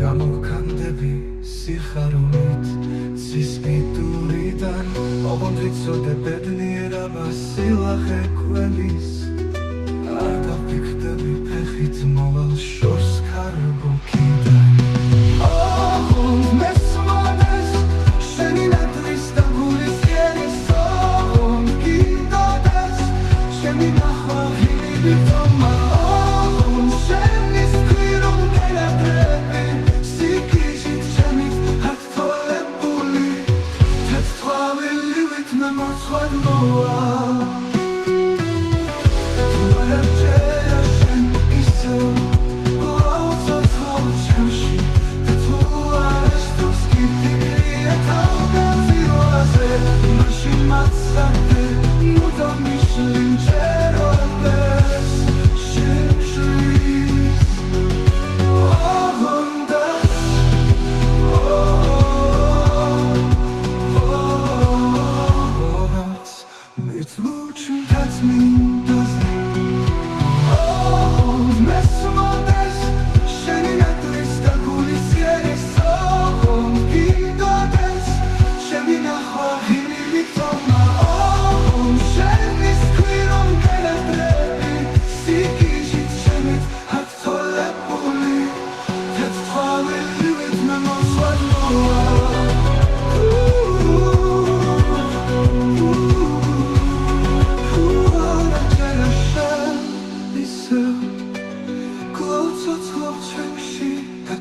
გამოვქანდები სიხარულით ცის მიტურიდან ოღონდ ვიცოდე ბედნიერება სილახე ყველის არ დავფიქრდები ფეხით მოვალ შორს ქარბუქიდან ოღონდ მესმოდეს შენი ნატრის და გულის ერის ოღონდ გინდოდეს შენი ნახვა ჰილითომა ოღონდ შენი სკვირულ გენატრები სიკიჟით შემით ათთოლებული თეთრთვალილივით მე მოწვად მოვა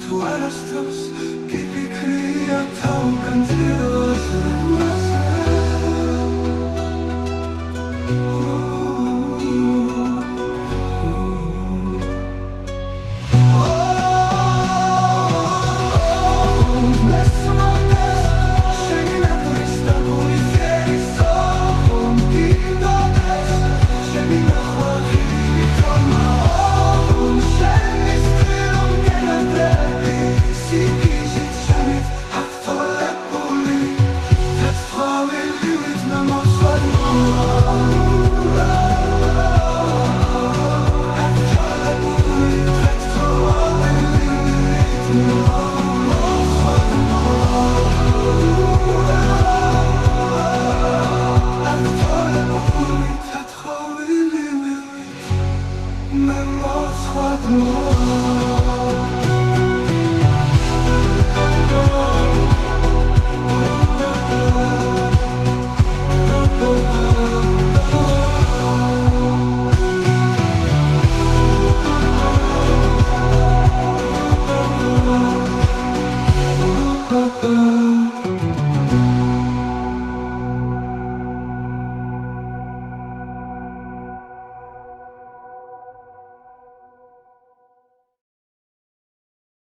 Tú eres Dios que me cría.